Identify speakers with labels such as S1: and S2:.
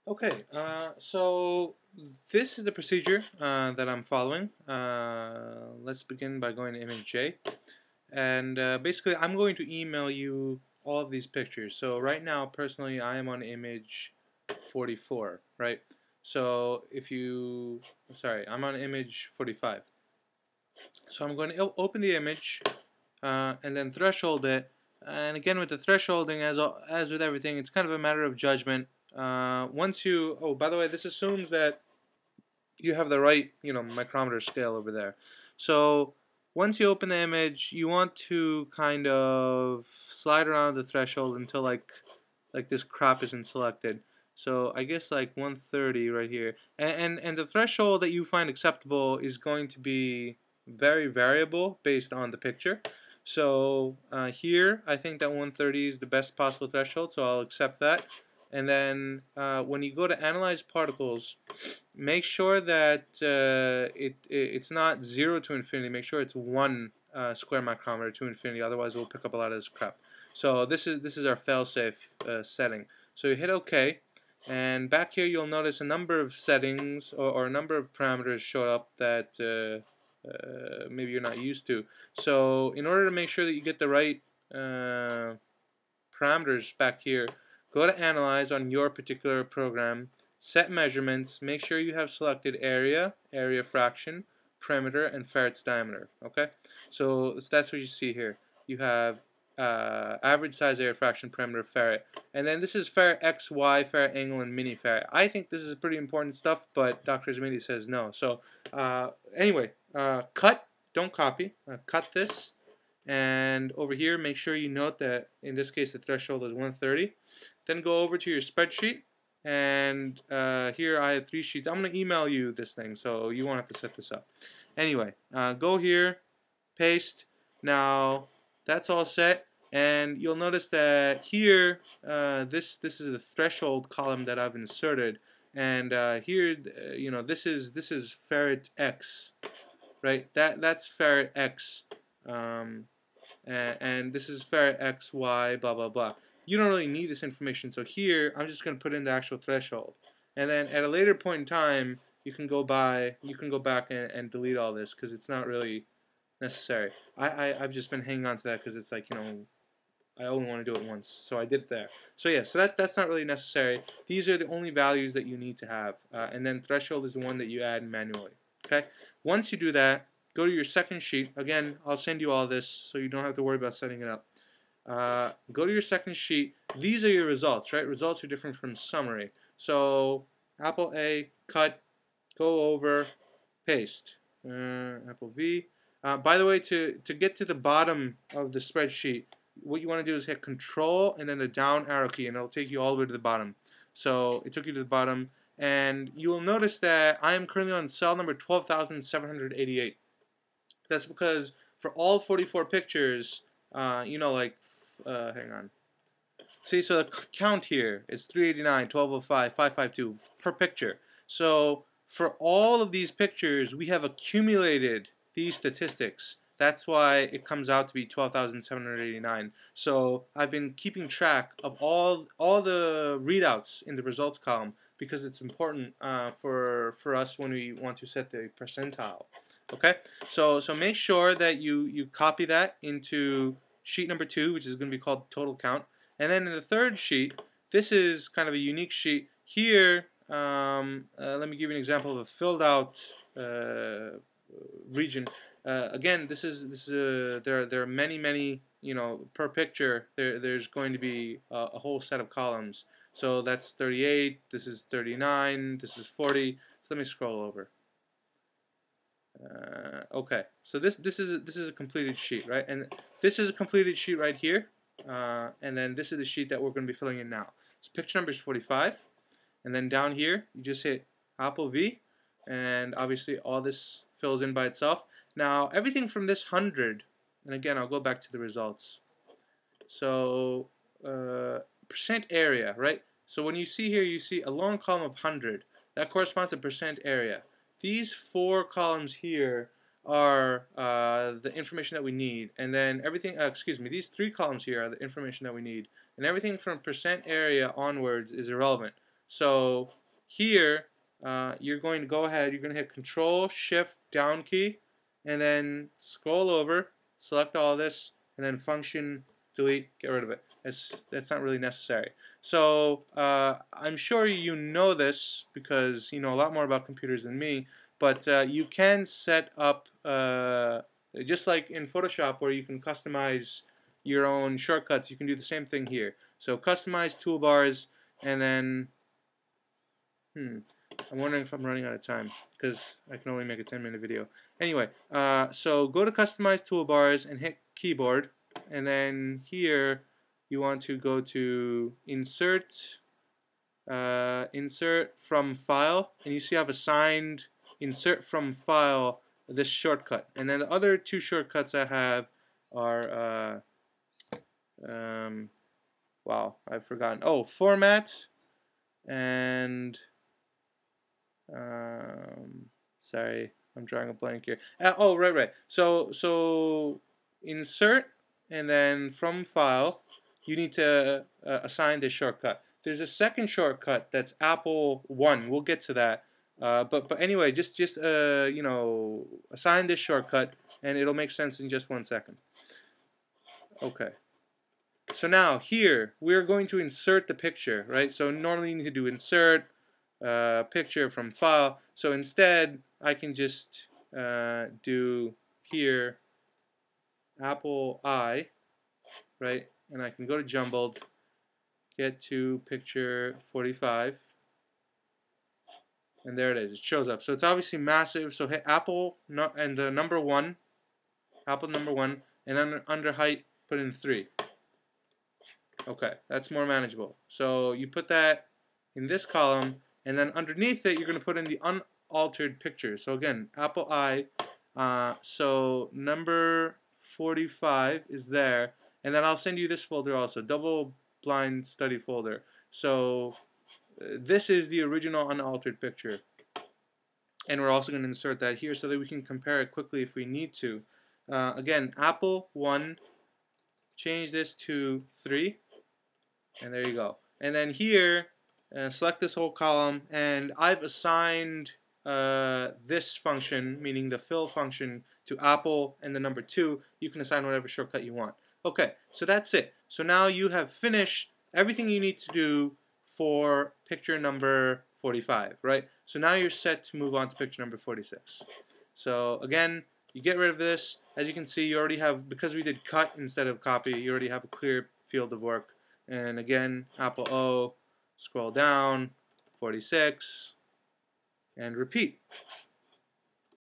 S1: Okay, so this is the procedure that I'm following. Let's begin by going to image J. And basically, I'm going to email you all of these pictures. So right now, personally, I am on image 44, right? So if you, sorry, I'm on image 45. So I'm going to open the image and then threshold it. And again, with the thresholding, as with everything, it's kind of a matter of judgment. Once you, oh, by the way, this assumes that you have the right, micrometer scale over there. So once you open the image, you want to kind of slide around the threshold until like this crop isn't selected. So I guess like 130 right here. And the threshold that you find acceptable is going to be very variable based on the picture. So here I think that 130 is the best possible threshold, so I'll accept that. And then when you go to analyze particles, make sure that it's not 0 to infinity. Make sure it's 1 square micrometer to infinity. Otherwise, we'll pick up a lot of this crap. So this is our fail-safe setting. So you hit OK, and back here you'll notice a number of settings or a number of parameters show up that maybe you're not used to. So in order to make sure that you get the right parameters back here, go to Analyze on your particular program, set measurements, make sure you have selected area, area fraction, perimeter, and ferret's diameter. Okay, so that's what you see here. You have average size, area fraction, perimeter, ferret, and then this is ferret X, Y, ferret angle, and mini ferret. I think this is pretty important stuff, but Dr. Zmidi says no. So anyway, cut, don't copy. Cut this. And over here, make sure you note that in this case the threshold is 130. Then go over to your spreadsheet, and here I have 3 sheets. I'm going to email you this thing, so you won't have to set this up. Anyway, go here, paste. Now that's all set, and you'll notice that here this is the threshold column that I've inserted, and here this is ferret X, right? That's ferret X. And this is ferret X, Y, blah, blah, blah. You don't really need this information, so here I'm just going to put in the actual threshold. And then at a later point in time, you can go back and delete all this because it's not really necessary. I've just been hanging on to that because it's like, I only want to do it once, so I did it there. So yeah, so that's not really necessary. These are the only values that you need to have, and then threshold is the one that you add manually. Okay. Once you do that, go to your second sheet. Again, I'll send you all this so you don't have to worry about setting it up. Go to your second sheet. These are your results, right? Results are different from summary. So Apple A, cut, go over, paste. Apple V. By the way, to get to the bottom of the spreadsheet, what you want to do is hit Control and then the down arrow key, and it'll take you all the way to the bottom. So it took you to the bottom, and you will notice that I am currently on cell number 12,788. That's because for all 44 pictures, hang on. See, so the count here is 389, 1205, 552 per picture. So for all of these pictures, we have accumulated these statistics. That's why it comes out to be 12,789. So I've been keeping track of all the readouts in the results column because it's important for us when we want to set the percentile. Okay, so make sure that you copy that into sheet number 2, which is going to be called total count. And then in the third sheet, this is kind of a unique sheet. Here, let me give you an example of a filled out region. Again, there are many, per picture. There's going to be a whole set of columns. So that's 38. This is 39. This is 40. So let me scroll over. Okay, so this is a completed sheet, right? And this is a completed sheet right here, and then this is the sheet that we're going to be filling in now. So picture number is 45, and then down here you just hit Apple V, and obviously all this fills in by itself. Now everything from this 100, and again I'll go back to the results. So percent area, right? So when you see here, you see a long column of 100. That corresponds to percent area. These 4 columns here are the information that we need, and then everything, these 3 columns here are the information that we need, and everything from percent area onwards is irrelevant. So here you're going to go ahead, you're going to hit Control Shift down key, and then scroll over, select all this, and then function delete, get rid of it. That's not really necessary. So I'm sure you know this because you know a lot more about computers than me, but you can set up just like in Photoshop where you can customize your own shortcuts, you can do the same thing here. So customize toolbars, and then I'm wondering if I'm running out of time because I can only make a 10-minute video. Anyway, so go to customize toolbars and hit keyboard, and then here you want to go to insert from file, and you see I've assigned insert from file this shortcut, and then the other two shortcuts I have are wow, I've forgotten. Oh, format and sorry, I'm drawing a blank here. Oh, right. So insert, and then from file, you need to assign this shortcut. There's a second shortcut that's Apple 1. We'll get to that. But anyway, just you know, assign this shortcut, and it'll make sense in just 1 second. Okay. So now here we're going to insert the picture, right? So normally you need to do insert picture from file. So instead I can just do here Apple I, right? And I can go to jumbled, get to picture 45, and there it is. It shows up. So it's obviously massive. So hit Apple and the number 1, Apple number 1, and then under height put in 3. Okay, that's more manageable. So you put that in this column, and then underneath it, you're going to put in the unaltered picture. So again, Apple I. So number 45 is there, and then I'll send you this folder also, double blind study folder. So this is the original unaltered picture, and we're also going to insert that here so that we can compare it quickly if we need to. Again, Apple 1. Change this to 3. And there you go. And then here, select this whole column, and I've assigned this function, meaning the fill function, to Apple and the number 2. You can assign whatever shortcut you want. Okay, so that's it. So now you have finished everything you need to do for picture number 45, right? So now you're set to move on to picture number 46. So again, you get rid of this. As you can see, you already have, because we did cut instead of copy, you already have a clear field of work. And again, Apple O, scroll down, 46, and repeat.